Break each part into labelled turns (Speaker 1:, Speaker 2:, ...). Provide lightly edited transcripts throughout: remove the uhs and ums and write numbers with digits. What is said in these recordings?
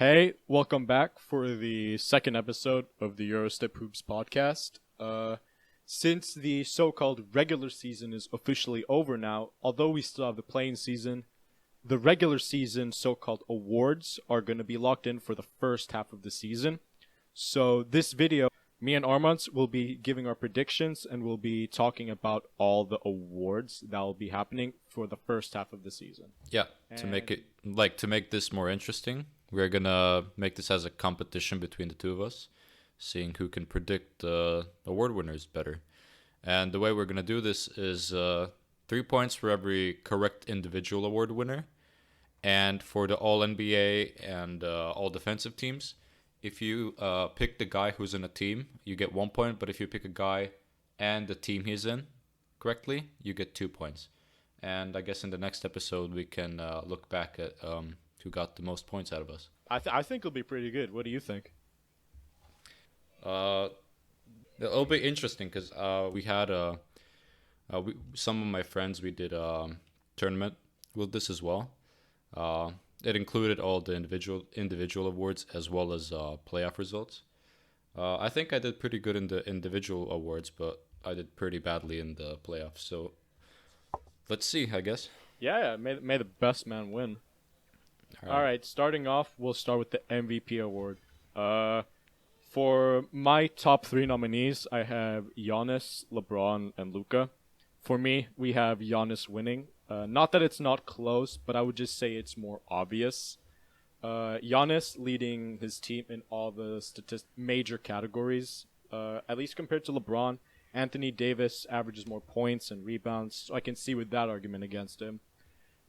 Speaker 1: Hey, welcome back for the second episode of the Eurostep Hoops podcast. Since the so-called regular season is officially over now, although we still have the playing season, the regular season so-called awards are going to be locked in for the first half of the season. So this video, me and Armand will be giving our predictions and we'll be talking about all the awards that will be happening for the first half of the season.
Speaker 2: Yeah, to make this more interesting, we're gonna make this as a competition between the two of us, seeing who can predict award winners better. And the way we're gonna do this is 3 points for every correct individual award winner, and for the All NBA and All Defensive teams, if you pick the guy who's in a team, you get 1 point. But if you pick a guy and the team he's in correctly, you get 2 points. And I guess in the next episode we can look back at who got the most points out of us.
Speaker 1: I think it'll be pretty good. What do you think?
Speaker 2: It'll be interesting because we had some of my friends, we did a tournament with this as well. It included all the individual awards as well as playoff results. I think I did pretty good in the individual awards, but I did pretty badly in the playoffs. So let's see, I guess.
Speaker 1: Yeah, may the best man win. All right, starting off, we'll start with the MVP award. For my top three nominees, I have Giannis, LeBron, and Luka. For me, we have Giannis winning. Not that it's not close, but I would just say it's more obvious. Giannis leading his team in all the major categories, at least compared to LeBron. Anthony Davis averages more points and rebounds, so I can see with that argument against him.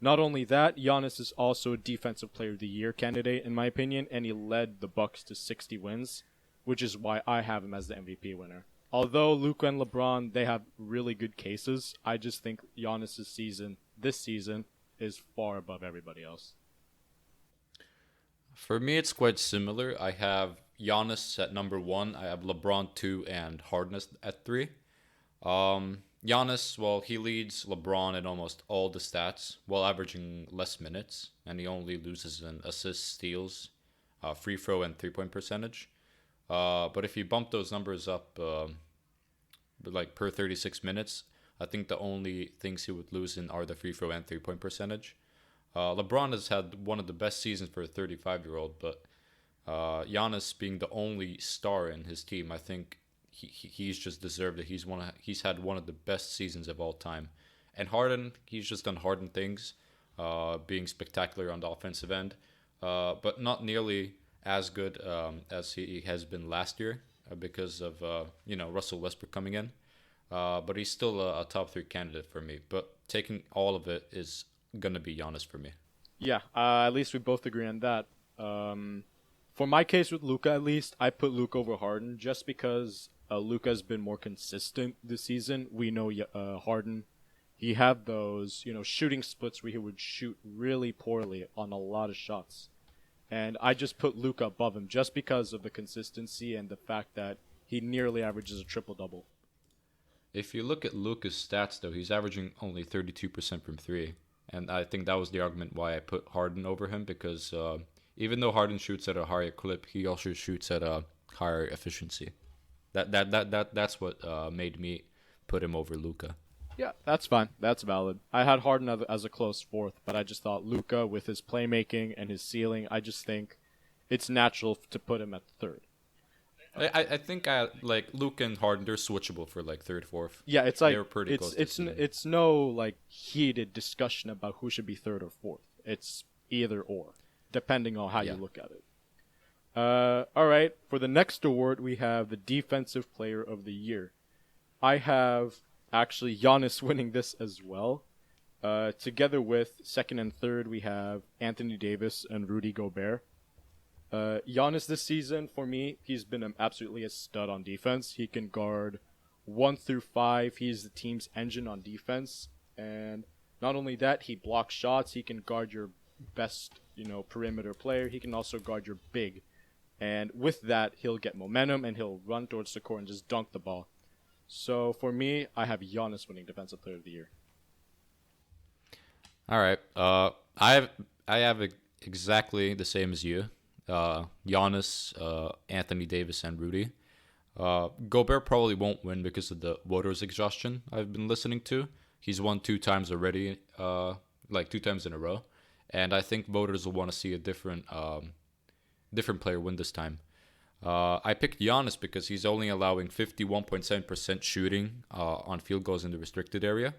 Speaker 1: Not only that, Giannis is also a Defensive Player of the Year candidate, in my opinion, and he led the Bucks to 60 wins, which is why I have him as the MVP winner. Although Luka and LeBron, they have really good cases, I just think Giannis' season, this season, is far above everybody else.
Speaker 2: For me, it's quite similar. I have Giannis at number 1. I have LeBron 2 and Harden at 3. Giannis, well, he leads LeBron in almost all the stats while averaging less minutes, and he only loses in assists, steals, free throw, and 3-point percentage. But if you bump those numbers up like per 36 minutes, I think the only things he would lose in are the free throw and 3-point percentage. LeBron has had one of the best seasons for a 35-year-old, but Giannis being the only star in his team, I think he's just deserved it. He's had one of the best seasons of all time. And Harden, he's just done Harden things, being spectacular on the offensive end, but not nearly as good as he has been last year because of Russell Westbrook coming in. But he's still a top 3 candidate for me. But taking all of it is gonna be Giannis for me.
Speaker 1: Yeah, at least we both agree on that. For my case with Luka, at least, I put Luka over Harden just because Luka's been more consistent this season. We know Harden, he had those shooting splits where he would shoot really poorly on a lot of shots. And I just put Luka above him just because of the consistency and the fact that he nearly averages a triple-double.
Speaker 2: If you look at Luka's stats, though, he's averaging only 32% from 3. And I think that was the argument why I put Harden over him, because even though Harden shoots at a higher clip, he also shoots at a higher efficiency. That's what made me put him over Luka.
Speaker 1: Yeah, that's fine. That's valid. I had Harden as a close fourth, but I just thought Luka, with his playmaking and his ceiling, I just think it's natural to put him at third.
Speaker 2: I think like Luka and Harden, they're switchable for like third, fourth.
Speaker 1: Yeah, it's like
Speaker 2: they're pretty close.
Speaker 1: It's no like heated discussion about who should be third or fourth. It's either or, depending on how you look at it. All right, for the next award, we have the Defensive Player of the Year. I have actually Giannis winning this as well. Together with second and third, we have Anthony Davis and Rudy Gobert. Giannis this season, for me, he's been absolutely a stud on defense. He can guard 1 through 5. He's the team's engine on defense. And not only that, he blocks shots. He can guard your best, perimeter player. He can also guard your big. And with that, he'll get momentum and he'll run towards the court and just dunk the ball. So for me, I have Giannis winning Defensive Player of the Year.
Speaker 2: All right. I have exactly the same as you. Giannis, Anthony Davis, and Rudy. Gobert probably won't win because of the voters' exhaustion I've been listening to. He's won 2 times already, like 2 times in a row, and I think voters will want to see a different player win this time. I picked Giannis because he's only allowing 51.7% shooting on field goals in the restricted area,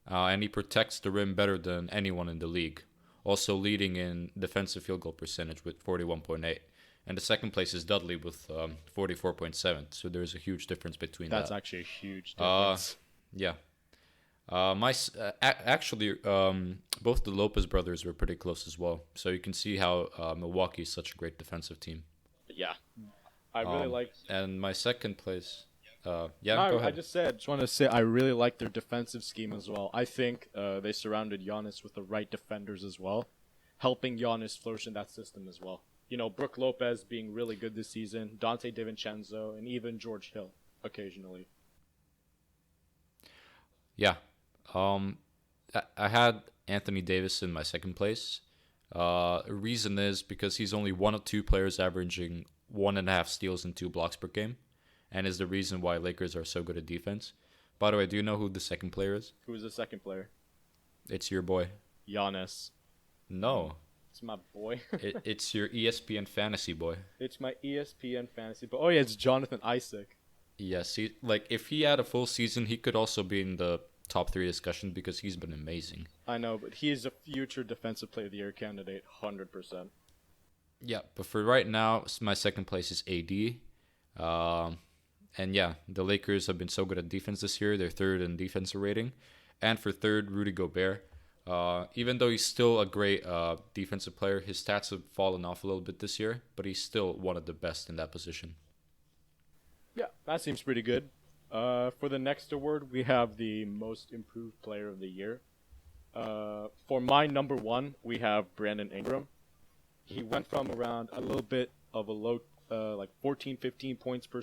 Speaker 2: and he protects the rim better than anyone in the league. Also leading in defensive field goal percentage with 41.8. And the second place is Dudley with 44.7. So there's a huge difference between
Speaker 1: That's
Speaker 2: that.
Speaker 1: actually a huge difference.
Speaker 2: Yeah. Actually, both the Lopez brothers were pretty close as well. So you can see how Milwaukee is such a great defensive team.
Speaker 1: Yeah. I really like.
Speaker 2: And my second place.
Speaker 1: No,
Speaker 2: Go
Speaker 1: I
Speaker 2: ahead.
Speaker 1: just want to say I really like their defensive scheme as well. I think they surrounded Giannis with the right defenders as well, helping Giannis flourish in that system as well. You know, Brook Lopez being really good this season, Dante DiVincenzo, and even George Hill occasionally.
Speaker 2: Yeah. I had Anthony Davis in my second place. Reason is because he's only one of two players averaging 1.5 steals and 2 blocks per game, and is the reason why Lakers are so good at defense. By the way, do you know who the second player is?
Speaker 1: Who is the second player?
Speaker 2: It's your boy.
Speaker 1: Giannis.
Speaker 2: No,
Speaker 1: It's my boy.
Speaker 2: it's your ESPN fantasy boy.
Speaker 1: It's my ESPN fantasy. But oh yeah, it's Jonathan Isaac.
Speaker 2: Yes, if he had a full season, he could also be in the top 3 discussion because he's been amazing.
Speaker 1: I know, but he is a future defensive player of the year candidate, 100%.
Speaker 2: Yeah, but for right now, my second place is AD. And yeah, the Lakers have been so good at defense this year. They're third in defensive rating. And for third, Rudy Gobert. Even though he's still a great defensive player, his stats have fallen off a little bit this year, but he's still one of the best in that position.
Speaker 1: Yeah, that seems pretty good. For the next award, we have the most improved player of the year. For my number one, we have Brandon Ingram. He went from around a little bit of a low, like 14, 15 points per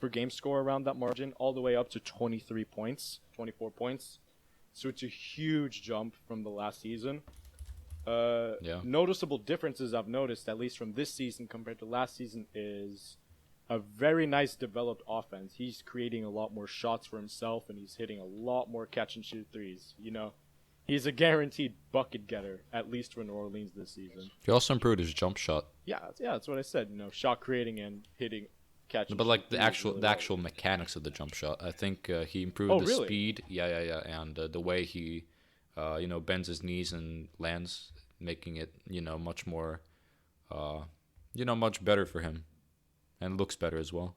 Speaker 1: game score around that margin, all the way up to 23 points, 24 points. So it's a huge jump from the last season.
Speaker 2: Yeah.
Speaker 1: Noticeable differences I've noticed, at least from this season compared to last season, is a very nice developed offense. He's creating a lot more shots for himself, and he's hitting a lot more catch and shoot threes. You know, he's a guaranteed bucket getter, at least for New Orleans this season.
Speaker 2: He also improved his jump shot.
Speaker 1: Yeah, that's what I said. You know, shot creating and hitting catch. And
Speaker 2: But like
Speaker 1: shoot
Speaker 2: the
Speaker 1: threes really well.
Speaker 2: actual mechanics of the jump shot, I think he improved
Speaker 1: Oh,
Speaker 2: the
Speaker 1: really?
Speaker 2: speed. Yeah, and the way he, bends his knees and lands, making it much more, much better for him, and looks better as well.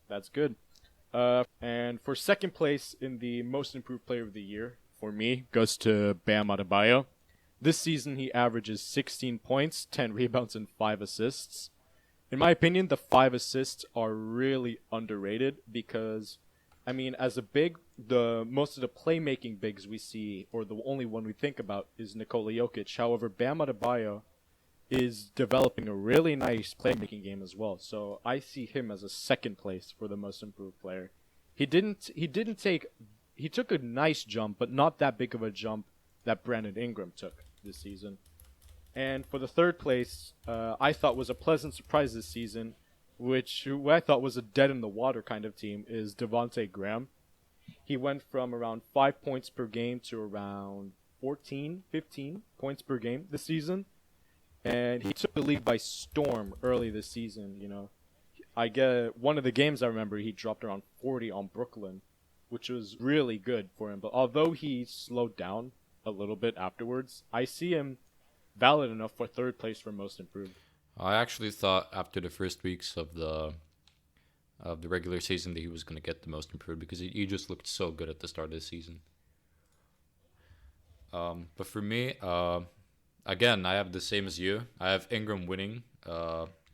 Speaker 1: That's good. And for second place in the most improved player of the year, for me, goes to Bam Adebayo. This season, he averages 16 points, 10 rebounds, and 5 assists. In my opinion, the 5 assists are really underrated because, I mean, as a big, most of the playmaking bigs we see, or the only one we think about, is Nikola Jokic. However, Bam Adebayo is developing a really nice playmaking game as well. So I see him as a second place for the most improved player. He took a nice jump, but not that big of a jump that Brandon Ingram took this season. And for the third place, I thought was a pleasant surprise this season, who I thought was a dead in the water kind of team, is Devontae Graham. He went from around 5 points per game to around 14, 15 points per game this season. And he took the league by storm early this season. You know, I get one of the games I remember he dropped around 40 on Brooklyn, which was really good for him. But although he slowed down a little bit afterwards, I see him valid enough for third place for most improved.
Speaker 2: I actually thought after the first weeks of the regular season that he was going to get the most improved because he just looked so good at the start of the season. But for me, again, I have the same as you. I have Ingram winning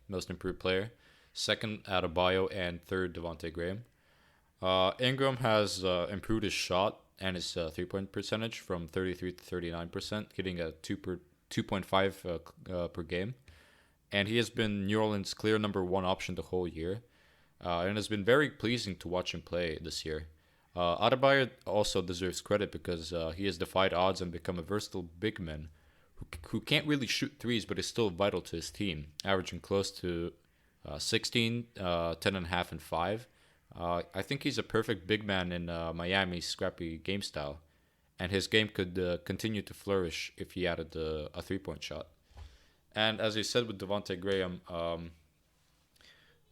Speaker 2: most improved player, second Adebayo, and third Devontae Graham. Ingram has improved his shot and his 3-point percentage from 33 to 39%, hitting a 2.5 per game. And he has been New Orleans' clear number one option the whole year. And it's been very pleasing to watch him play this year. Adebayo also deserves credit because he has defied odds and become a versatile big man who can't really shoot threes, but is still vital to his team, averaging close to 16, 10 and a half, and 5. I think he's a perfect big man in Miami's scrappy game style, and his game could continue to flourish if he added a 3-point shot. And as you said with Devontae Graham,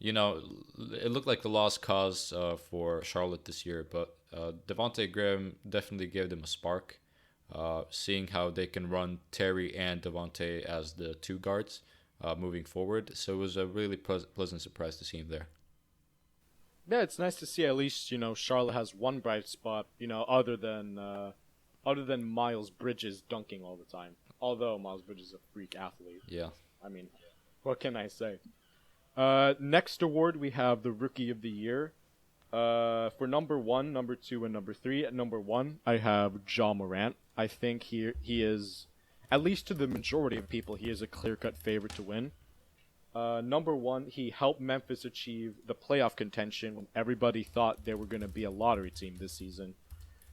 Speaker 2: it looked like the lost cause for Charlotte this year, but Devontae Graham definitely gave them a spark. Seeing how they can run Terry and Devontae as the two guards moving forward. So it was a really pleasant surprise to see him there.
Speaker 1: Yeah, it's nice to see at least Charlotte has one bright spot. Other than Miles Bridges dunking all the time. Although Miles Bridges is a freak athlete.
Speaker 2: Yeah.
Speaker 1: I mean, what can I say? Next award we have the Rookie of the Year. For number 1, number 2, and number 3. At number 1, I have Ja Morant. I think he is, at least to the majority of people, he is a clear-cut favorite to win. Number 1, he helped Memphis achieve the playoff contention when everybody thought they were going to be a lottery team this season.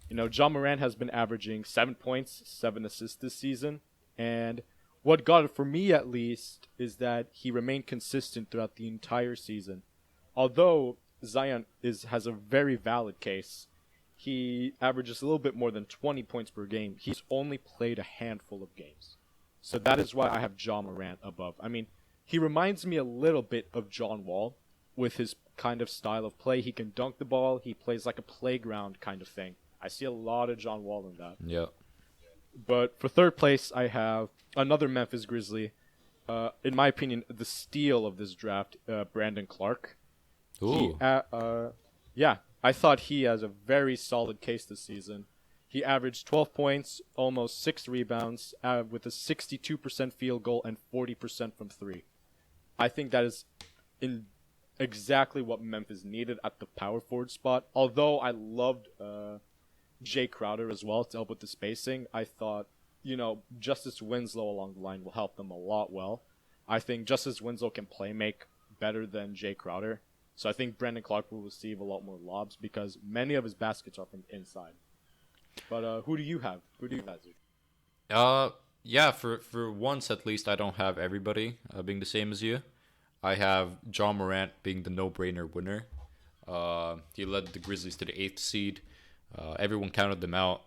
Speaker 1: Ja Morant has been averaging 7 points, 7 assists this season, and what got it for me at least is that he remained consistent throughout the entire season. Although Zion has a very valid case, he averages a little bit more than 20 points per game. He's only played a handful of games. So that is why I have Ja Morant above. I mean, he reminds me a little bit of John Wall with his kind of style of play. He can dunk the ball. He plays like a playground kind of thing. I see a lot of John Wall in that.
Speaker 2: Yeah.
Speaker 1: But for third place, I have another Memphis Grizzly. In my opinion, the steal of this draft, Brandon Clark.
Speaker 2: Ooh.
Speaker 1: Yeah, I thought he has a very solid case this season. He averaged 12 points, almost 6 rebounds, with a 62% field goal and 40% from 3. I think that is exactly what Memphis needed at the power forward spot. Although I loved Jay Crowder as well to help with the spacing, I thought, Justice Winslow along the line will help them a lot well. I think Justice Winslow can play make better than Jay Crowder. So I think Brandon Clark will receive a lot more lobs because many of his baskets are from inside. But who do you have? Who do you have, Zuke?
Speaker 2: Yeah, for once at least, I don't have everybody being the same as you. I have Ja Morant being the no-brainer winner. He led the Grizzlies to the 8th seed. Everyone counted them out.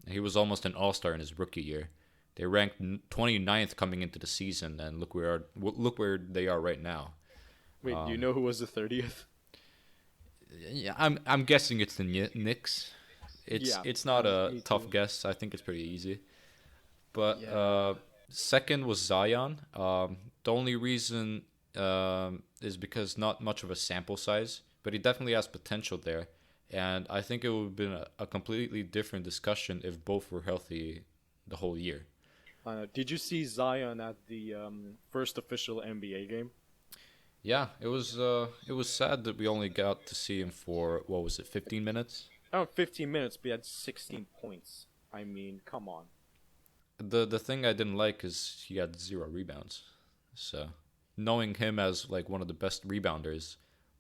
Speaker 2: He was almost an all-star in his rookie year. They ranked 29th coming into the season, and look where they are right now.
Speaker 1: Wait, do you know who was the 30th?
Speaker 2: Yeah, I'm guessing it's the Knicks. It's not a tough guess. I think it's pretty easy. But second was Zion. The only reason is because not much of a sample size, but he definitely has potential there. And I think it would have been a completely different discussion if both were healthy the whole year.
Speaker 1: Did you see Zion at the first official NBA game?
Speaker 2: Yeah, it was sad that we only got to see him for, 15 minutes?
Speaker 1: 15 minutes, but he had 16 points. I mean, come on.
Speaker 2: The thing I didn't like is he had 0 rebounds. So, knowing him as like one of the best rebounders,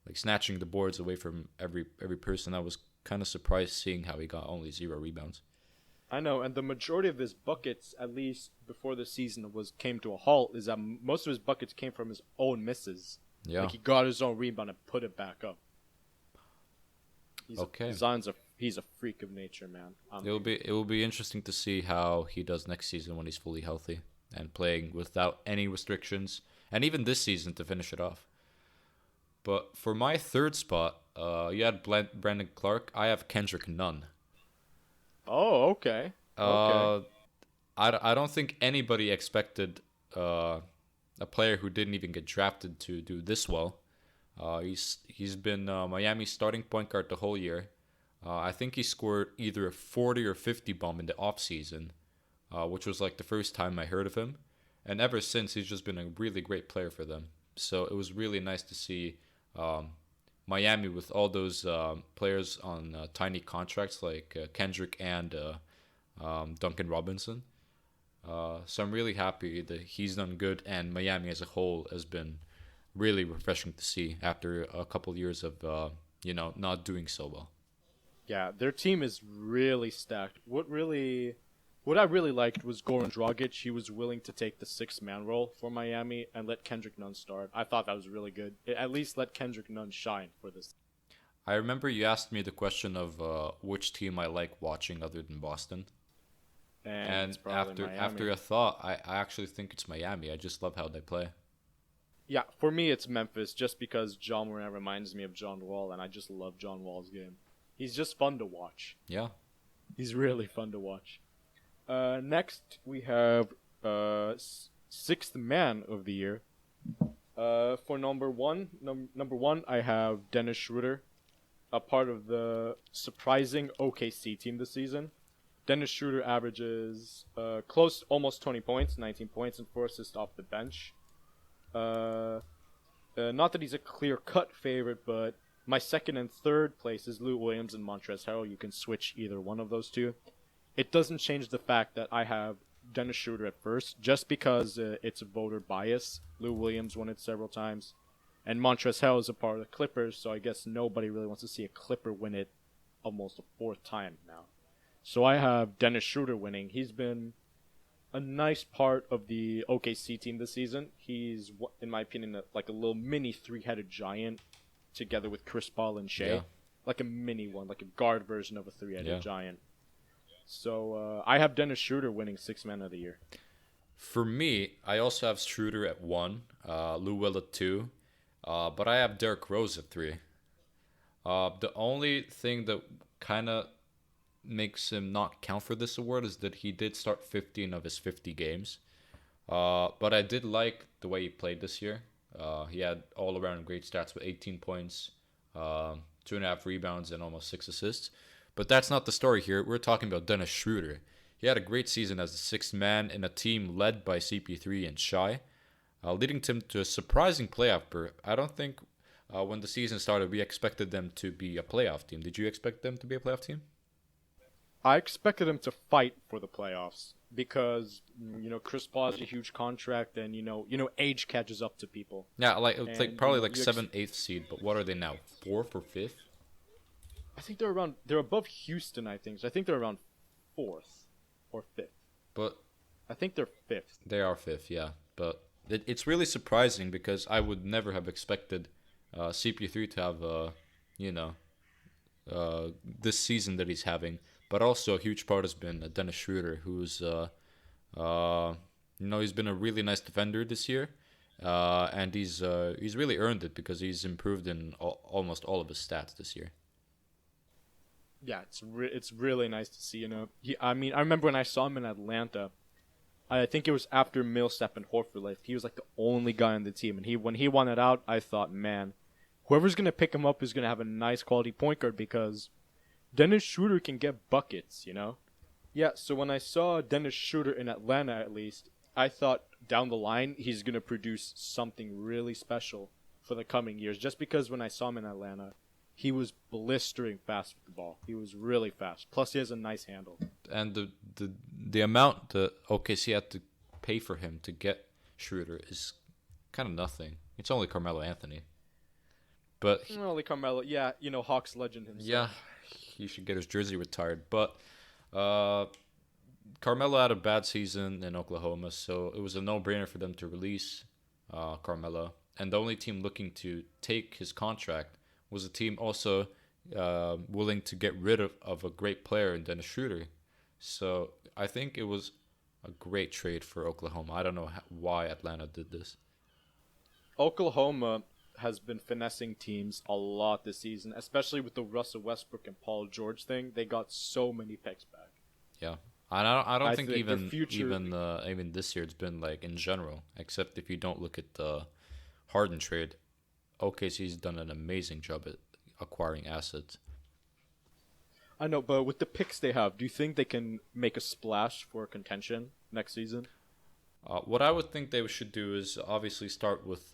Speaker 2: like snatching the boards away from every person, I was kind of surprised seeing how he got only 0 rebounds.
Speaker 1: I know, and the majority of his buckets, at least before the season came to a halt, is that most of his buckets came from his own misses.
Speaker 2: Yeah.
Speaker 1: Like he got his own rebound and put it back up. Zion's he's a freak of nature, man.
Speaker 2: It will be interesting to see how he does next season when he's fully healthy and playing without any restrictions, and even this season to finish it off. But for my third spot, you had Brandon Clark. I have Kendrick Nunn.
Speaker 1: Oh, okay.
Speaker 2: I don't think anybody expected a player who didn't even get drafted to do this well. He's been Miami's starting point guard the whole year. I think he scored either a 40 or 50 bomb in the offseason, which was like the first time I heard of him. And ever since, he's just been a really great player for them. So it was really nice to see Miami with all those players on tiny contracts like Kendrick and Duncan Robinson. So I'm really happy that he's done good, and Miami as a whole has been really refreshing to see after a couple of years of not doing so well.
Speaker 1: Yeah, their team is really stacked. What really What I really liked was Goran Dragic. He was willing to take the six-man role for Miami and let Kendrick Nunn start. I thought that was really good. At least let Kendrick Nunn shine for this.
Speaker 2: I remember you asked me the question of which team I like watching other than Boston.
Speaker 1: And it's
Speaker 2: And
Speaker 1: probably
Speaker 2: after
Speaker 1: Miami.
Speaker 2: a thought, I actually think it's Miami. I just love how they play.
Speaker 1: Yeah, for me it's Memphis just because John Moran reminds me of John Wall, and I just love John Wall's game. He's just fun to watch.
Speaker 2: Yeah.
Speaker 1: He's really fun to watch. Next we have sixth man of the year. For number one, I have Dennis Schroeder, a part of the surprising OKC team this season. Dennis Schroeder averages close, almost 20 points, 19 points, and 4 assists off the bench. Not that he's a clear-cut favorite, but my second and third place is Lou Williams and Montrezl Harrell. You can switch either one of those two. It doesn't change the fact that I have Dennis Schroeder at first, just because it's a voter bias. Lou Williams won it several times, and Montrezl Harrell is a part of the Clippers, so I guess nobody really wants to see a Clipper win it almost a fourth time now. So I have Dennis Schroeder winning. He's been a nice part of the OKC team this season. He's, in my opinion, like a little mini three-headed giant together with Chris Paul and Shea.
Speaker 2: Yeah.
Speaker 1: Like a mini one, like a guard version of a three-headed
Speaker 2: Yeah.
Speaker 1: giant. So I have Dennis Schroeder winning Sixth Man of the Year.
Speaker 2: For me, I also have Schroeder at 1, Lou Will at 2, but I have Derrick Rose at 3. The only thing that kind of makes him not count for this award is that he did start 15 of his 50 games. But I did like the way he played this year. He had all-around great stats with 18 points, 2.5 rebounds, and almost 6 assists. But that's not the story here. We're talking about Dennis Schroeder. He had a great season as the sixth man in a team led by CP3 and Shai, leading him to a surprising playoff berth. I don't think when the season started we expected them to be a playoff team. Did you expect them to be a playoff team?
Speaker 1: I expected him to fight for the playoffs because Chris Paul has a huge contract, and age catches up to people.
Speaker 2: Yeah, like it's like
Speaker 1: And,
Speaker 2: probably
Speaker 1: you know,
Speaker 2: like
Speaker 1: you
Speaker 2: 7th, 8th seed. But what are they now? 4th or 5th?
Speaker 1: I think they're above Houston. I think so. I think they're around fourth or fifth.
Speaker 2: But
Speaker 1: I think they're fifth.
Speaker 2: they are 5th, yeah. But it's really surprising because I would never have expected CP3 to have this season that he's having. But also a huge part has been Dennis Schroeder, who's he's been a really nice defender this year, and he's really earned it because he's improved in almost all of his stats this year.
Speaker 1: Yeah, it's really nice to see. I remember when I saw him in Atlanta. I think it was after Millsap and Horford left. He was like the only guy on the team, and when he won it out, I thought, man, whoever's gonna pick him up is gonna have a nice quality point guard because Dennis Schroeder can get buckets. Yeah. So when I saw Dennis Schroeder in Atlanta, at least, I thought down the line he's gonna produce something really special for the coming years. Just because when I saw him in Atlanta, he was blistering fast with the ball. He was really fast. Plus, he has a nice handle.
Speaker 2: And the amount that OKC had to pay for him to get Schroeder is kind of nothing. It's only Carmelo Anthony. But
Speaker 1: Only Carmelo. Yeah, Hawks legend himself.
Speaker 2: yeah, he should get his jersey retired. But Carmelo had a bad season in Oklahoma, so it was a no-brainer for them to release Carmelo. And the only team looking to take his contract was a team also willing to get rid of a great player in Dennis Schroeder. So I think it was a great trade for Oklahoma. I don't know why Atlanta did this.
Speaker 1: Oklahoma has been finessing teams a lot this season, especially with the Russell Westbrook and Paul George thing. They got so many picks back.
Speaker 2: Yeah, I don't think
Speaker 1: think their
Speaker 2: even
Speaker 1: future-
Speaker 2: even this year it's been like in general. Except if you don't look at the Harden trade, OKC's done an amazing job at acquiring assets.
Speaker 1: I know, but with the picks they have, do you think they can make a splash for contention next season?
Speaker 2: What I would think they should do is obviously start with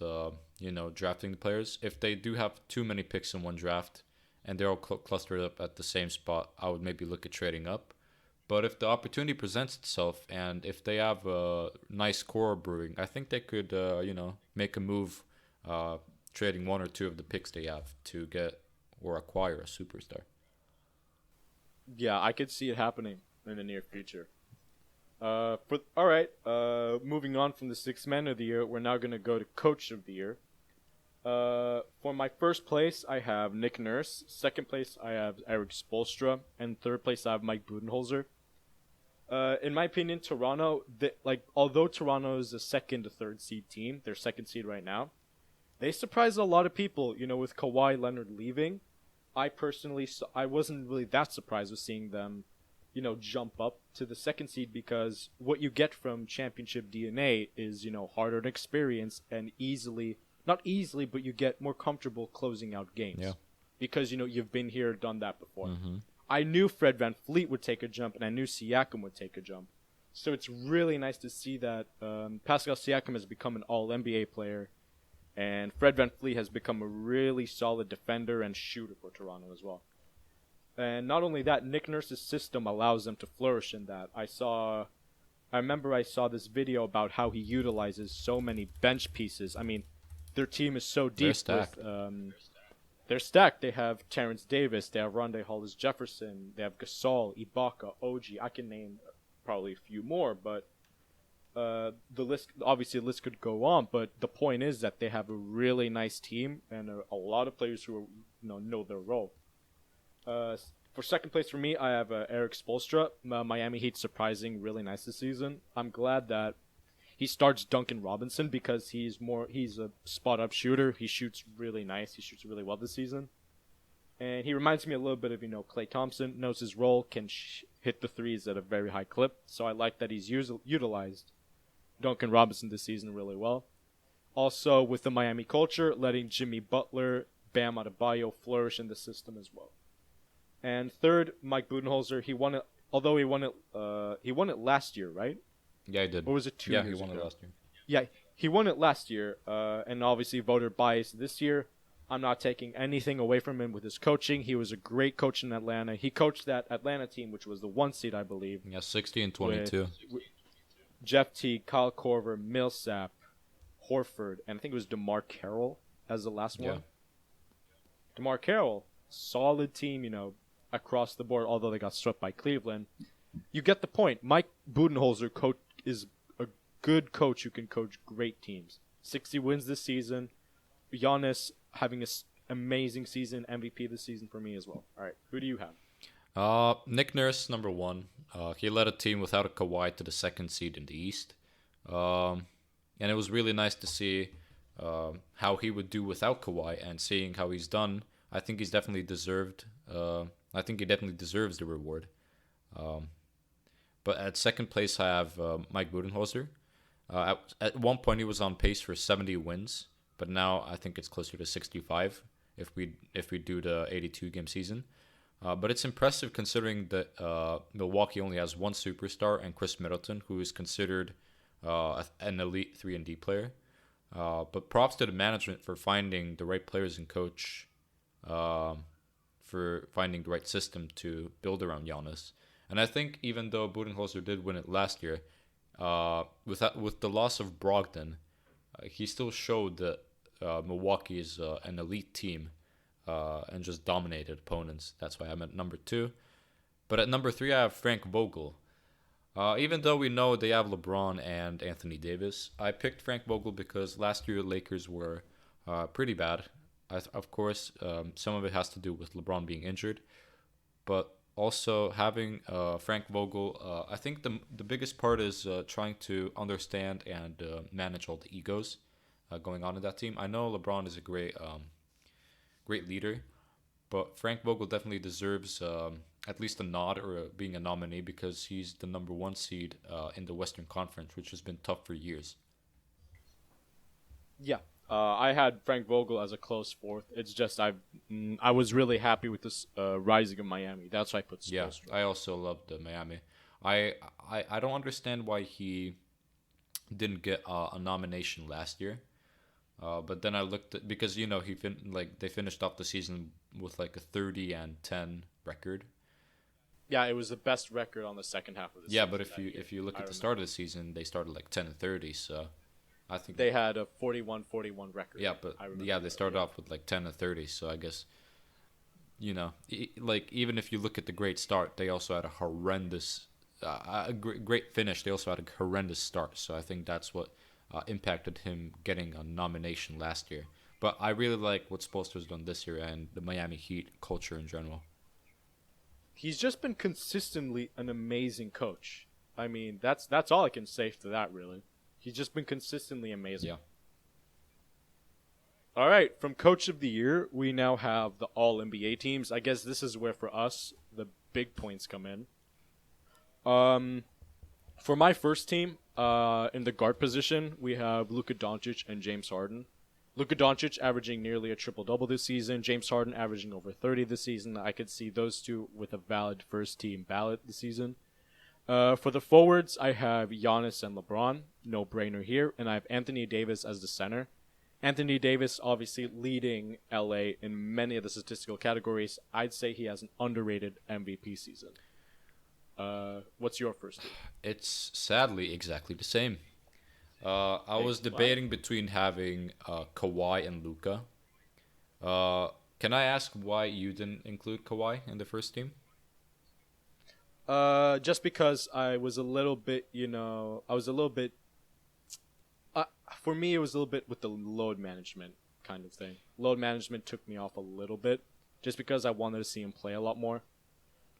Speaker 2: drafting the players. If they do have too many picks in one draft and they're all clustered up at the same spot, I would maybe look at trading up. But if the opportunity presents itself and if they have a nice core brewing, I think they could make a move, trading one or two of the picks they have to get or acquire a superstar.
Speaker 1: Yeah, I could see it happening in the near future. All right. Moving on from the sixth man of the year, we're now gonna go to coach of the year. For my first place, I have Nick Nurse. Second place, I have Eric Spoelstra, and third place, I have Mike Budenholzer. In my opinion, Toronto, although Toronto is a second to third seed team, they're second seed right now. They surprised a lot of people, with Kawhi Leonard leaving. I wasn't really that surprised with seeing them, jump up to the second seed because what you get from championship DNA is, hard-earned experience and not easily, but you get more comfortable closing out games.
Speaker 2: Yeah.
Speaker 1: Because, you've been here, done that before.
Speaker 2: Mm-hmm.
Speaker 1: I knew Fred VanVleet would take a jump, and I knew Siakam would take a jump. So it's really nice to see that Pascal Siakam has become an All-NBA player, and Fred VanVleet has become a really solid defender and shooter for Toronto as well. And not only that, Nick Nurse's system allows them to flourish in that. I remember I saw this video about how he utilizes so many bench pieces. I mean, their team is so deep. They're stacked. They have Terrence Davis. They have Rondae Hollis-Jefferson. They have Gasol, Ibaka, OG. I can name probably a few more, but the list could go on. But the point is that they have a really nice team and a lot of players who know their role. For second place for me, I have Eric Spoelstra. Miami Heat surprising really nice this season. I'm glad that he starts Duncan Robinson because he's a spot-up shooter. He shoots really nice. He shoots really well this season. And he reminds me a little bit of, Klay Thompson, knows his role, can hit the threes at a very high clip. So I like that he's utilized Duncan Robinson this season really well. Also, with the Miami culture, letting Jimmy Butler, Bam Adebayo flourish in the system as well. And third, Mike Budenholzer. He won it last year, right?
Speaker 2: Yeah, he did.
Speaker 1: Or was it 2 years ago?
Speaker 2: Yeah, he won it last year.
Speaker 1: Yeah, he won it last year, and obviously voter bias this year. I'm not taking anything away from him with his coaching. He was a great coach in Atlanta. He coached that Atlanta team, which was the 1 seed, I believe.
Speaker 2: Yeah, 60 and 22.
Speaker 1: With Jeff Teague, Kyle Korver, Millsap, Horford, and I think it was DeMar Carroll as the last one.
Speaker 2: Yeah.
Speaker 1: DeMar Carroll, solid team, across the board, although they got swept by Cleveland. You get the point. Mike Budenholzer is a good coach who can coach great teams. 60 wins this season. Giannis having an amazing season, MVP this season for me as well. All right, who do you have?
Speaker 2: Nick Nurse, number 1. He led a team without a Kawhi to the second seed in the East. And it was really nice to see how he would do without Kawhi, and seeing how he's done. I think he definitely deserves the reward. But at second place, I have Mike Budenholzer. At one point, he was on pace for 70 wins, but now I think it's closer to 65 if we do the 82-game season. But it's impressive considering that Milwaukee only has one superstar, and Chris Middleton, who is considered an elite 3-and-D player. But props to the management for finding the right players and coach, for finding the right system to build around Giannis. And I think even though Budenholzer did win it last year, with the loss of Brogdon, he still showed that Milwaukee is an elite team and just dominated opponents. That's why I'm at number 2. But at number 3, I have Frank Vogel. Even though we know they have LeBron and Anthony Davis, I picked Frank Vogel because last year the Lakers were pretty bad. Of course, some of it has to do with LeBron being injured, but also having Frank Vogel, I think the biggest part is trying to understand and manage all the egos going on in that team. I know LeBron is a great leader, but Frank Vogel definitely deserves at least a nod or being a nominee because he's the number 1 seed in the Western Conference, which has been tough for years.
Speaker 1: Yeah. I had Frank Vogel as a close 4th. It's just I was really happy with this rising of Miami. That's why I put Spoelstra.
Speaker 2: Yeah, I also loved Miami. I don't understand why he didn't get a nomination last year. But then I looked at, because they finished off the season with like a 30-10 record.
Speaker 1: Yeah, it was the best record on the second half of the season.
Speaker 2: Yeah, but if you look at the start of the season, they started like 10-30, so I think
Speaker 1: they had a 41-41 record.
Speaker 2: Yeah, but they started off with like 10-30, so I guess like even if you look at the great start, they also had a horrendous a great finish. They also had a horrendous start, so I think that's what impacted him getting a nomination last year. But I really like what Spoelstra's done this year and the Miami Heat culture in general.
Speaker 1: He's just been consistently an amazing coach. I mean, that's all I can say to that, really. He's just been consistently amazing.
Speaker 2: Yeah.
Speaker 1: All right, from Coach of the Year, we now have the All NBA teams. I guess this is where, for us, the big points come in. For my first team, in the guard position, we have Luka Doncic and James Harden. Luka Doncic averaging nearly a triple-double this season. James Harden averaging over 30 this season. I could see those two with a valid first-team ballot this season. For the forwards, I have Giannis and LeBron. No brainer here. And I have Anthony Davis as the center. Anthony Davis obviously leading LA in many of the statistical categories. I'd say he has an underrated MVP season. What's your first team?
Speaker 2: It's sadly exactly the same. I was debating between having Kawhi and Luka. Can I ask why you didn't include Kawhi in the first team?
Speaker 1: Just because I was a little bit, for me, it was a little bit with the load management kind of thing. Load management took me off a little bit, just because I wanted to see him play a lot more.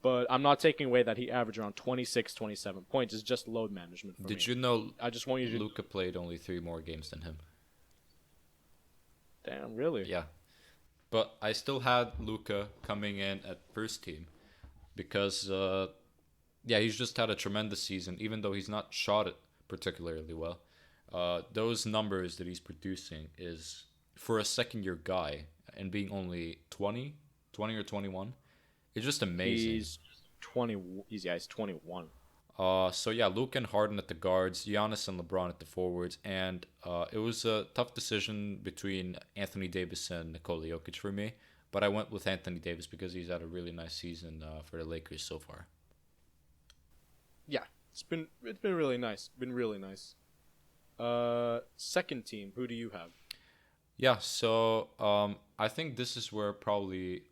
Speaker 1: But I'm not taking away that he averaged around 26, 27 points. It's just load management for me.
Speaker 2: Did you know
Speaker 1: I just want you to...
Speaker 2: Luka played only 3 more games than him?
Speaker 1: Damn, really?
Speaker 2: Yeah. But I still had Luka coming in at first team because, he's just had a tremendous season, even though he's not shot it particularly well. Those numbers that he's producing is, for a second-year guy, and being only 20 or 21, it's just amazing.
Speaker 1: He's 20. He's 21.
Speaker 2: Luke and Harden at the guards, Giannis and LeBron at the forwards, and it was a tough decision between Anthony Davis and Nikola Jokic for me, but I went with Anthony Davis because he's had a really nice season for the Lakers so far.
Speaker 1: Yeah, it's been really nice. Been really nice. Second team, who do you have?
Speaker 2: Yeah, so I think this is where probably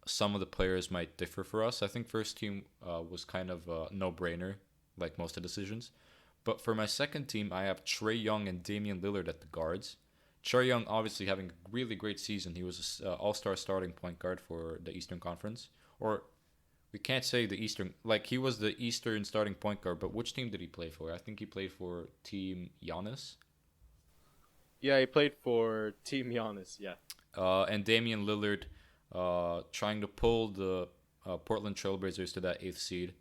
Speaker 2: some of the players might differ for us. I think first team was kind of a no-brainer, like most of the decisions. But for my second team, I have Trae Young and Damian Lillard at the guards. Trae Young obviously having a really great season. He was an all-star starting point guard for the Eastern Conference. Or we can't say the Eastern, like he was the Eastern starting point guard, but which team did he play for? I think he played for Team Giannis.
Speaker 1: Yeah, he played for Team Giannis, yeah.
Speaker 2: And Damian Lillard trying to pull the Portland Trailblazers to that 8th seed.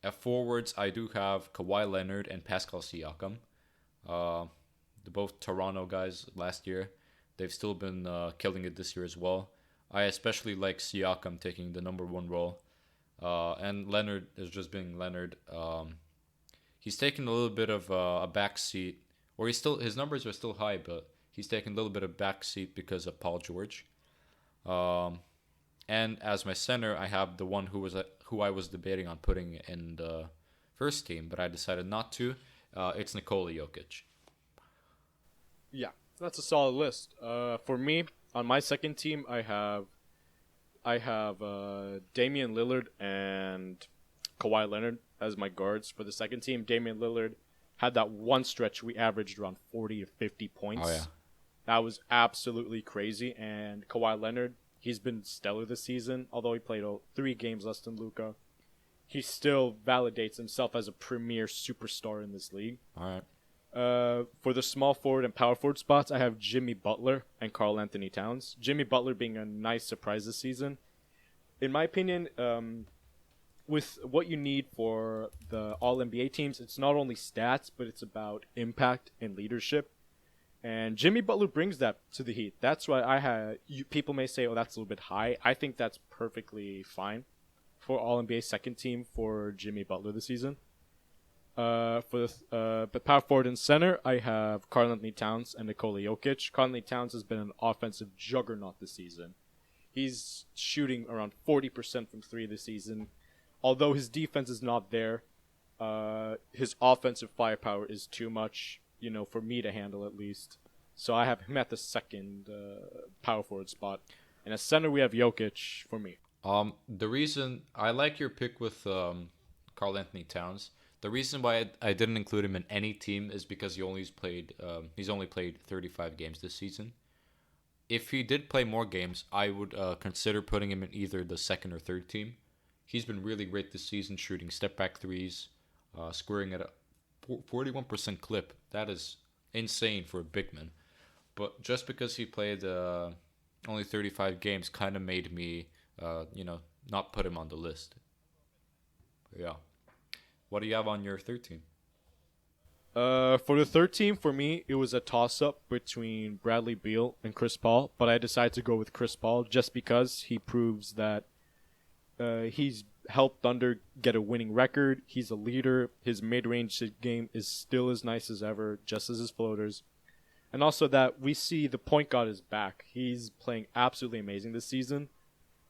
Speaker 2: At forwards, I do have Kawhi Leonard and Pascal Siakam. They're both Toronto guys last year. They've still been killing it this year as well. I especially like Siakam taking the number 1 role. And Leonard is just being Leonard. He's taken a little bit of a backseat. Or his numbers are still high, but he's taken a little bit of backseat because of Paul George. And as my center, I have the one who I was debating on putting in the first team, but I decided not to. It's Nikola Jokic.
Speaker 1: Yeah, that's a solid list. For me, on my second team, I have Damian Lillard and Kawhi Leonard as my guards for the second team. Damian Lillard had that one stretch we averaged around 40 to 50 points.
Speaker 2: Oh, yeah.
Speaker 1: That was absolutely crazy. And Kawhi Leonard, he's been stellar this season. Although he played 3 games less than Luka, he still validates himself as a premier superstar in this league.
Speaker 2: All right.
Speaker 1: For the small forward and power forward spots, I have Jimmy Butler and Karl Anthony Towns. Jimmy Butler being a nice surprise this season. In my opinion, with what you need for the All-NBA teams, it's not only stats, but it's about impact and leadership. And Jimmy Butler brings that to the Heat. That's why people may say, oh, that's a little bit high. I think that's perfectly fine for All-NBA second team for Jimmy Butler this season. But power forward and center, I have Karl Anthony Towns and Nikola Jokic. Karl Anthony Towns has been an offensive juggernaut this season. He's shooting around 40% from 3 this season. Although his defense is not there, his offensive firepower is too much, for me to handle at least. So I have him at the second power forward spot. And as center, we have Jokic for me.
Speaker 2: The reason I like your pick with Carl Anthony Towns. The reason why I didn't include him in any team is because he's only played 35 games this season. If he did play more games, I would consider putting him in either the second or third team. He's been really great this season, shooting step back threes, scoring at a 41% clip. That is insane for a big man. But just because he played only 35 games kind of made me, not put him on the list. Yeah. What do you have on your third team?
Speaker 1: For the third team, for me, it was a toss-up between Bradley Beal and Chris Paul, but I decided to go with Chris Paul just because he proves that he's helped Thunder get a winning record. He's a leader. His mid-range game is still as nice as ever, just as his floaters. And also that we see the point guard is back. He's playing absolutely amazing this season.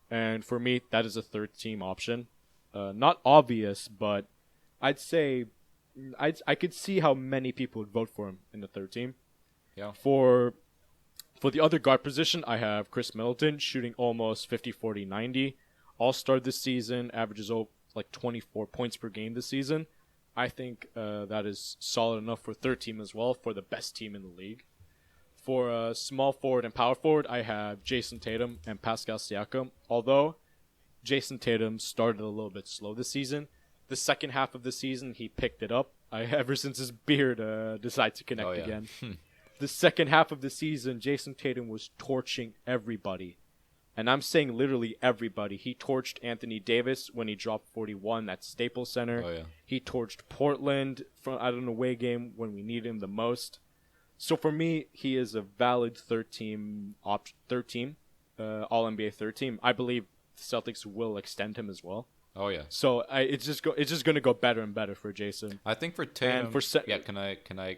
Speaker 1: And for me, that is a third-team option. Not obvious, but I'd say I could see how many people would vote for him in the third team.
Speaker 2: Yeah.
Speaker 1: For the other guard position, I have Chris Middleton shooting almost 50, 40, 90. All-star this season, averages like 24 points per game this season. I think that is solid enough for third team as well, for the best team in the league. For small forward and power forward, I have Jason Tatum and Pascal Siakam. Although Jason Tatum started a little bit slow this season, the second half of the season he picked it up. Ever since his beard decided to connect again. The second half of the season, Jason Tatum was torching everybody. And I'm saying literally everybody. He torched Anthony Davis when he dropped 41 at Staples Center.
Speaker 2: Oh, yeah.
Speaker 1: He torched Portland at an away game when we needed him the most. So for me, he is a valid third team All-NBA third team. I believe the Celtics will extend him as well.
Speaker 2: Oh yeah.
Speaker 1: So it's just going to go better and better for Jason.
Speaker 2: I think for Tatum.
Speaker 1: And
Speaker 2: yeah. Can I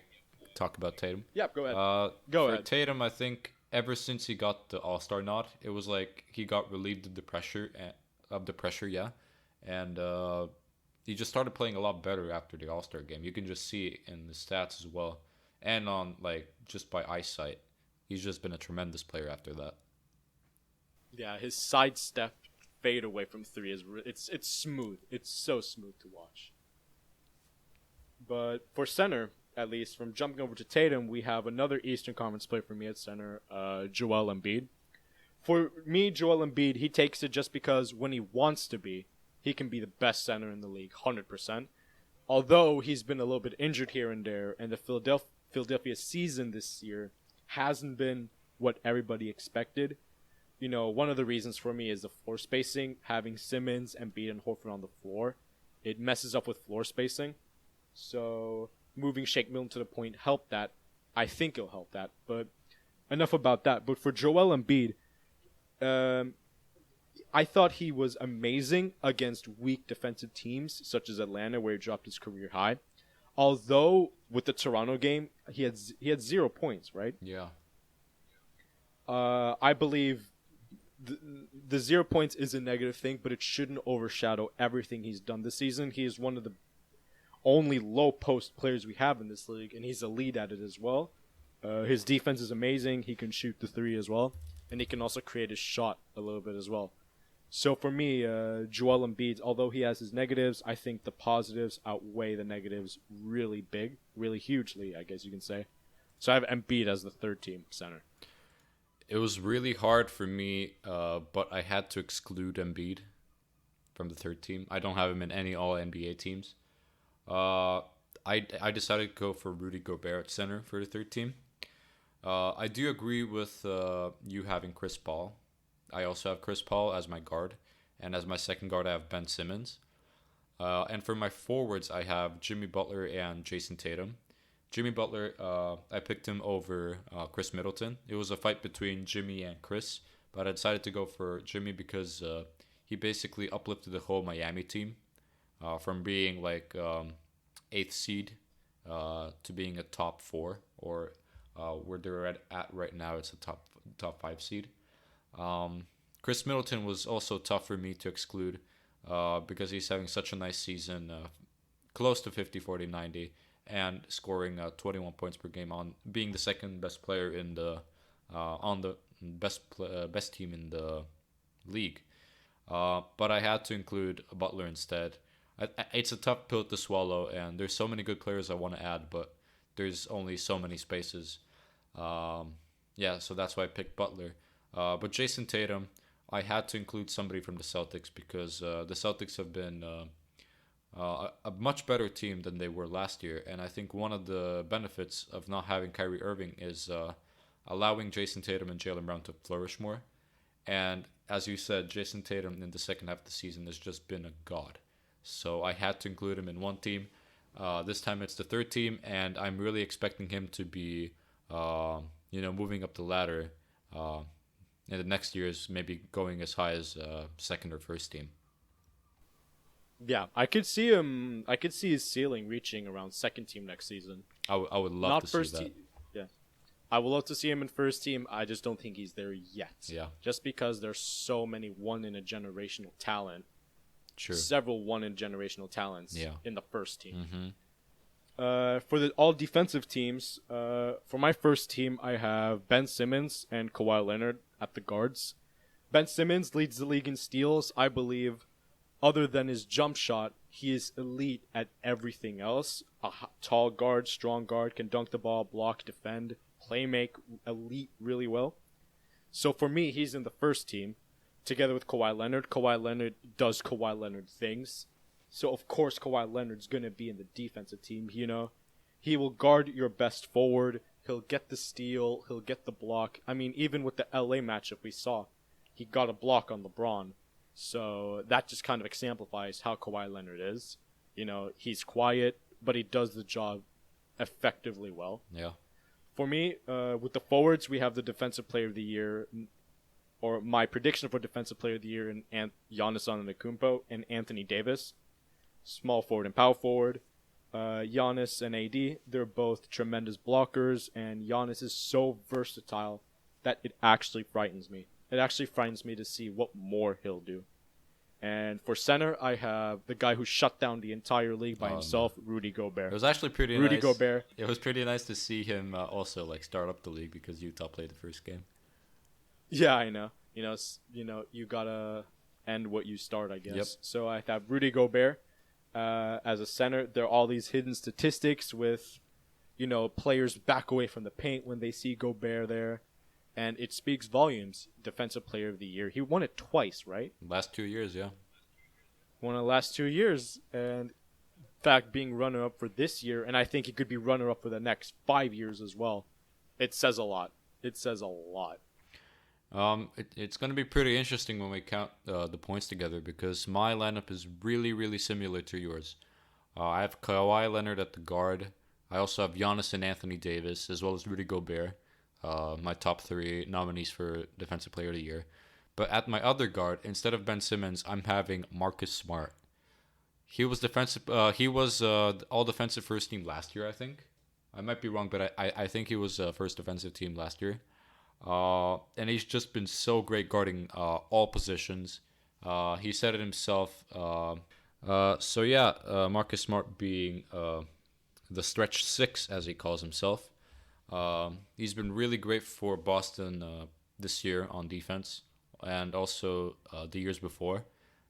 Speaker 2: talk about Tatum?
Speaker 1: Yeah, go ahead.
Speaker 2: Go ahead. For Tatum, I think ever since he got the All-Star nod, it was like he got relieved of the pressure. Yeah, and he just started playing a lot better after the All-Star game. You can just see it in the stats as well, and on just by eyesight, he's just been a tremendous player after that.
Speaker 1: Yeah, his sidestep fade away from three is it's smooth. It's so smooth to watch. But for center, at least from jumping over to Tatum, we have another Eastern Conference player for me at center, Joel Embiid. For me, Joel Embiid, he takes it just because when he wants to be, he can be the best center in the league, 100%. Although he's been a little bit injured here and there, and the Philadelphia season this year hasn't been what everybody expected. One of the reasons for me is the floor spacing. Having Simmons, Embiid, and Horford on the floor, it messes up with floor spacing. So moving Shake Milton to the point helped that. I think it'll help that. But enough about that. But for Joel Embiid, I thought he was amazing against weak defensive teams, such as Atlanta, where he dropped his career high. Although with the Toronto game, he had 0 points, right?
Speaker 2: Yeah.
Speaker 1: I believe the 0 points is a negative thing, but it shouldn't overshadow everything he's done this season. He is one of the only low post players we have in this league, and he's a lead at it as well. His defense is amazing. He can shoot the three as well, and he can also create his shot a little bit as well. So for me, Joel Embiid, although he has his negatives, I think the positives outweigh the negatives really hugely, I guess you can say. So I have Embiid as the third team center.
Speaker 2: It was really hard for me, but I had to exclude Embiid from the third team. I don't have him in any All-NBA teams. I decided to go for Rudy Gobert at center for the third team. I do agree with you having Chris Paul. I also have Chris Paul as my guard, and as my second guard I have Ben Simmons. And for my forwards I have Jimmy Butler and Jason Tatum. Jimmy Butler, I picked him over Chris Middleton. It was a fight between Jimmy and Chris, but I decided to go for Jimmy because he basically uplifted the whole Miami team from being like 8th seed to being a top 4, or where they're at right now, it's a top 5 seed. Chris Middleton was also tough for me to exclude because he's having such a nice season, close to 50, 40, 90. And scoring 21 points per game, on being the second best player in the on the best team in the league. But I had to include Butler instead. It's a tough pill to swallow, and there's so many good players I want to add, but there's only so many spaces. Um, yeah, so that's why I picked Butler. But Jason Tatum, I had to include somebody from the Celtics because the Celtics have been a much better team than they were last year. And I think one of the benefits of not having Kyrie Irving is allowing Jason Tatum and Jaylen Brown to flourish more. And as you said, Jason Tatum in the second half of the season has just been a god. So I had to include him in one team. This time it's the third team, and I'm really expecting him to be, moving up the ladder. In the next years, maybe going as high as second or first team.
Speaker 1: Yeah, I could see him. I could see his ceiling reaching around second team next season.
Speaker 2: I would love
Speaker 1: Not
Speaker 2: to
Speaker 1: first
Speaker 2: see that.
Speaker 1: Yeah, I would love to see him in first team. I just don't think he's there yet.
Speaker 2: Yeah,
Speaker 1: Just because there's so many one in a generational talent,
Speaker 2: sure.
Speaker 1: several one in generational talents
Speaker 2: Yeah.
Speaker 1: in the first team.
Speaker 2: Mm-hmm.
Speaker 1: For the all defensive teams, for my first team, I have Ben Simmons and Kawhi Leonard at the guards. Ben Simmons leads the league in steals. I believe, other than his jump shot, he is elite at everything else. Tall guard, strong guard, can dunk the ball, block, defend, play make, elite really well. So for me, he's in the first team, together with Kawhi Leonard. Kawhi Leonard does Kawhi Leonard things. So of course Kawhi Leonard's going to be in the defensive team, you know. He will guard your best forward. He'll get the steal. He'll get the block. I mean, even with the LA matchup we saw, he got a block on LeBron. So that just kind of exemplifies how Kawhi Leonard is. You know, he's quiet, but he does the job effectively well.
Speaker 2: Yeah.
Speaker 1: For me, with the forwards, we have the Defensive Player of the Year, or my prediction for Defensive Player of the Year in Giannis Antetokounmpo and Anthony Davis. Small forward and power forward. Giannis and AD, they're both tremendous blockers, and Giannis is so versatile that it actually frightens me. It actually frightens me to see what more he'll do. And for center, I have the guy who shut down the entire league by himself, Rudy Gobert.
Speaker 2: It was actually pretty
Speaker 1: Rudy
Speaker 2: nice.
Speaker 1: Gobert.
Speaker 2: It was pretty nice to see him also start up the league because Utah played the first game.
Speaker 1: Yeah, I know. You gotta end what you start, I guess.
Speaker 2: Yep.
Speaker 1: So I have Rudy Gobert as a center. There are all these hidden statistics with, players back away from the paint when they see Gobert there. And it speaks volumes. Defensive Player of the Year. He won it twice, right?
Speaker 2: Last 2 years, yeah.
Speaker 1: Won it the last 2 years. And in fact, being runner-up for this year, and I think he could be runner-up for the next 5 years as well. It says a lot. It says a lot.
Speaker 2: It's going to be pretty interesting when we count the points together because my lineup is really, really similar to yours. I have Kawhi Leonard at the guard. I also have Giannis and Anthony Davis, as well as Rudy Gobert. My top 3 nominees for Defensive Player of the Year. But at my other guard, instead of Ben Simmons, I'm having Marcus Smart. He was defensive. He was all defensive first team last year, I think. I might be wrong, but I think he was first defensive team last year. And he's just been so great guarding all positions. He said it himself. Marcus Smart being the stretch 6, as he calls himself. He's been really great for Boston this year on defense, and also the years before.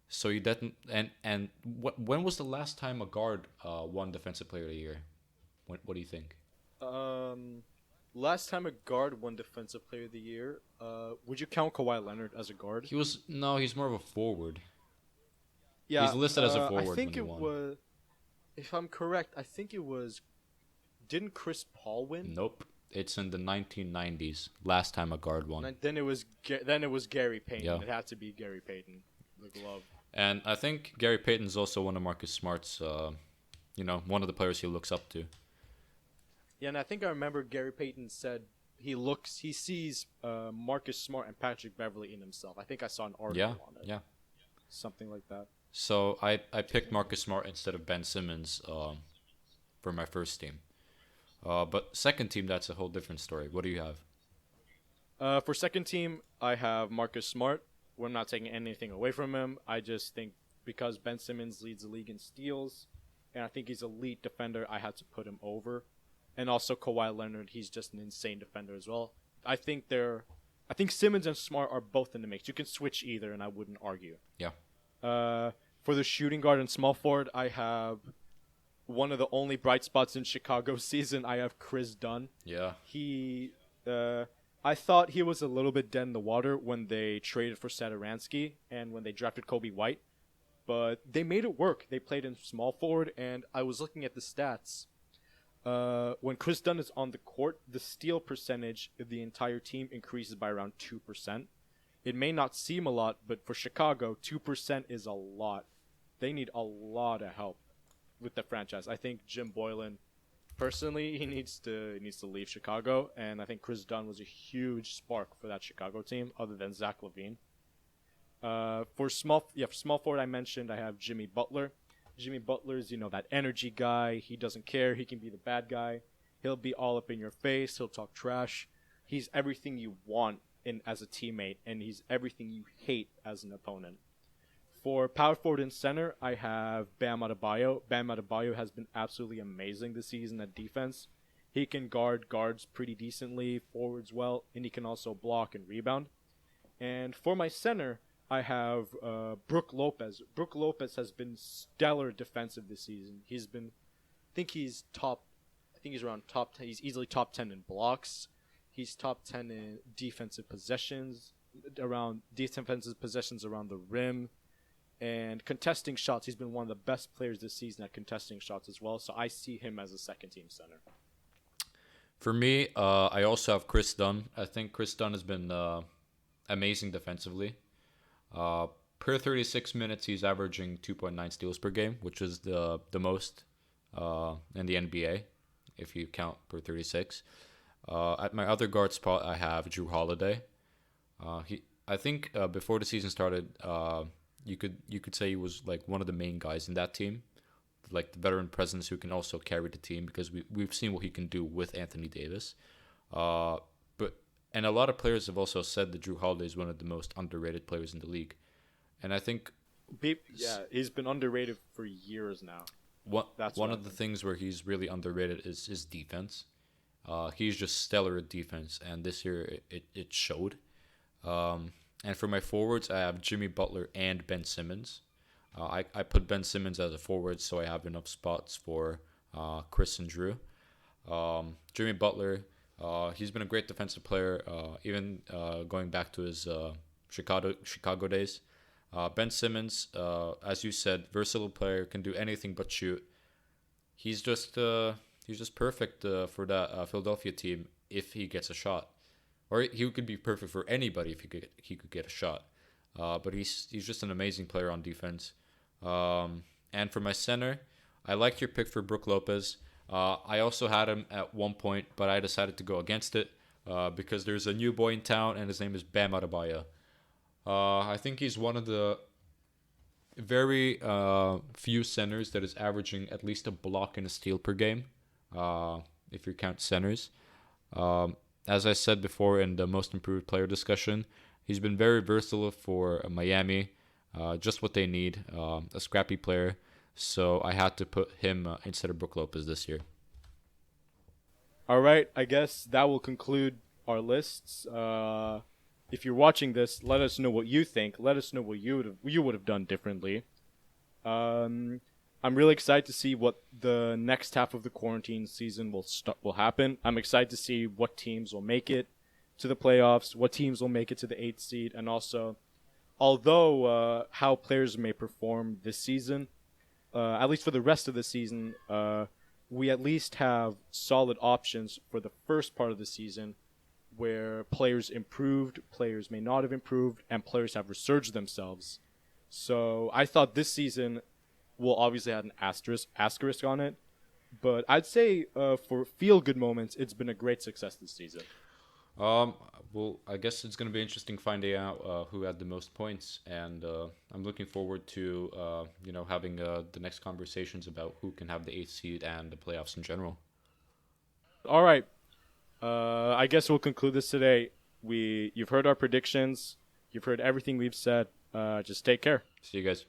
Speaker 2: So he didn't. And when was the last time a guard won Defensive Player of the Year? What do you think?
Speaker 1: Last time a guard won Defensive Player of the Year, would you count Kawhi Leonard as a guard?
Speaker 2: He's more of a forward.
Speaker 1: Yeah,
Speaker 2: he's listed as a forward.
Speaker 1: I think
Speaker 2: when
Speaker 1: it
Speaker 2: he won.
Speaker 1: was. If I'm correct, I think it was. Didn't Chris Paul win?
Speaker 2: Nope. It's in the 1990s. Last time a guard won.
Speaker 1: Then it was Gary Payton.
Speaker 2: Yeah.
Speaker 1: It had to be Gary Payton, the glove.
Speaker 2: And I think Gary Payton's also one of Marcus Smart's, one of the players he looks up to.
Speaker 1: Yeah, and I think I remember Gary Payton said he sees Marcus Smart and Patrick Beverley in himself. I think I saw an article on it.
Speaker 2: Yeah.
Speaker 1: Something like that.
Speaker 2: So I picked Marcus Smart instead of Ben Simmons for my first team. But second team, that's a whole different story. What do you have?
Speaker 1: For second team, I have Marcus Smart. We're not taking anything away from him. I just think because Ben Simmons leads the league in steals, and I think he's an elite defender, I had to put him over. And also Kawhi Leonard, he's just an insane defender as well. I think Simmons and Smart are both in the mix. You can switch either, and I wouldn't argue.
Speaker 2: Yeah.
Speaker 1: For For the shooting guard and small forward, I have one of the only bright spots in Chicago's season. I have Chris Dunn.
Speaker 2: Yeah.
Speaker 1: I thought he was a little bit dead in the water when they traded for Satoransky and when they drafted Kobe White, but they made it work. They played in small forward, and I was looking at the stats. When Chris Dunn is on the court, the steal percentage of the entire team increases by around 2%. It may not seem a lot, but for Chicago, 2% is a lot. They need a lot of help with the franchise. I think Jim Boylan, personally, he needs to leave Chicago, and I think Chris Dunn was a huge spark for that Chicago team, other than Zach LaVine. For small forward, I mentioned I have Jimmy Butler. Jimmy Butler's, that energy guy. He doesn't care. He can be the bad guy. He'll be all up in your face. He'll talk trash. He's everything you want as a teammate, and he's everything you hate as an opponent. For power forward and center, I have Bam Adebayo. Bam Adebayo has been absolutely amazing this season at defense. He can guard guards pretty decently, forwards well, and he can also block and rebound. And for my center, I have Brook Lopez. Brook Lopez has been stellar defensive this season. He's around top 10. He's easily top 10 in blocks. He's top 10 in defensive possessions around the rim. And contesting shots, he's been one of the best players this season at contesting shots as well. So I see him as a second-team center.
Speaker 2: For me, I also have Chris Dunn. I think Chris Dunn has been amazing defensively. Per 36 minutes, he's averaging 2.9 steals per game, which is the most in the NBA, if you count per 36. At my other guard spot, I have Drew Holiday. I think before the season started, you could say he was like one of the main guys in that team, like the veteran presence who can also carry the team, because we've seen what he can do with Anthony Davis. And a lot of players have also said that Drew Holiday is one of the most underrated players in the league, and I think
Speaker 1: he's been underrated for years now.
Speaker 2: One of the things where he's really underrated is his defense. He's just stellar at defense, and this year it showed. And for my forwards, I have Jimmy Butler and Ben Simmons. I put Ben Simmons as a forward, so I have enough spots for Chris and Drew. Jimmy Butler, he's been a great defensive player, even going back to his Chicago days. Ben Simmons, as you said, versatile player, can do anything but shoot. He's just perfect for that Philadelphia team if he gets a shot. Or he could be perfect for anybody if he could get a shot. But he's just an amazing player on defense. And for my center, I liked your pick for Brook Lopez. I also had him at one point, but I decided to go against it because there's a new boy in town, and his name is Bam Adebayo. I think he's one of the very few centers that is averaging at least a block and a steal per game, if you count centers. As I said before in the most improved player discussion, he's been very versatile for Miami, just what they need, a scrappy player. So I had to put him instead of Brook Lopez this year.
Speaker 1: All right, I guess that will conclude our lists. If you're watching this, let us know what you think. Let us know what you would have done differently. I'm really excited to see what the next half of the quarantine season will happen. I'm excited to see what teams will make it to the playoffs, what teams will make it to the 8th seed, and also, although how players may perform this season, at least for the rest of the season, we at least have solid options for the first part of the season where players improved, players may not have improved, and players have resurged themselves. So I thought this season will obviously have an asterisk on it, but I'd say for feel-good moments, it's been a great success this season.
Speaker 2: Well, I guess it's going to be interesting finding out who had the most points, and I'm looking forward to having the next conversations about who can have the 8th seed and the playoffs in general.
Speaker 1: All right, I guess we'll conclude this today. You've heard our predictions, you've heard everything we've said. Just take care.
Speaker 2: See you guys.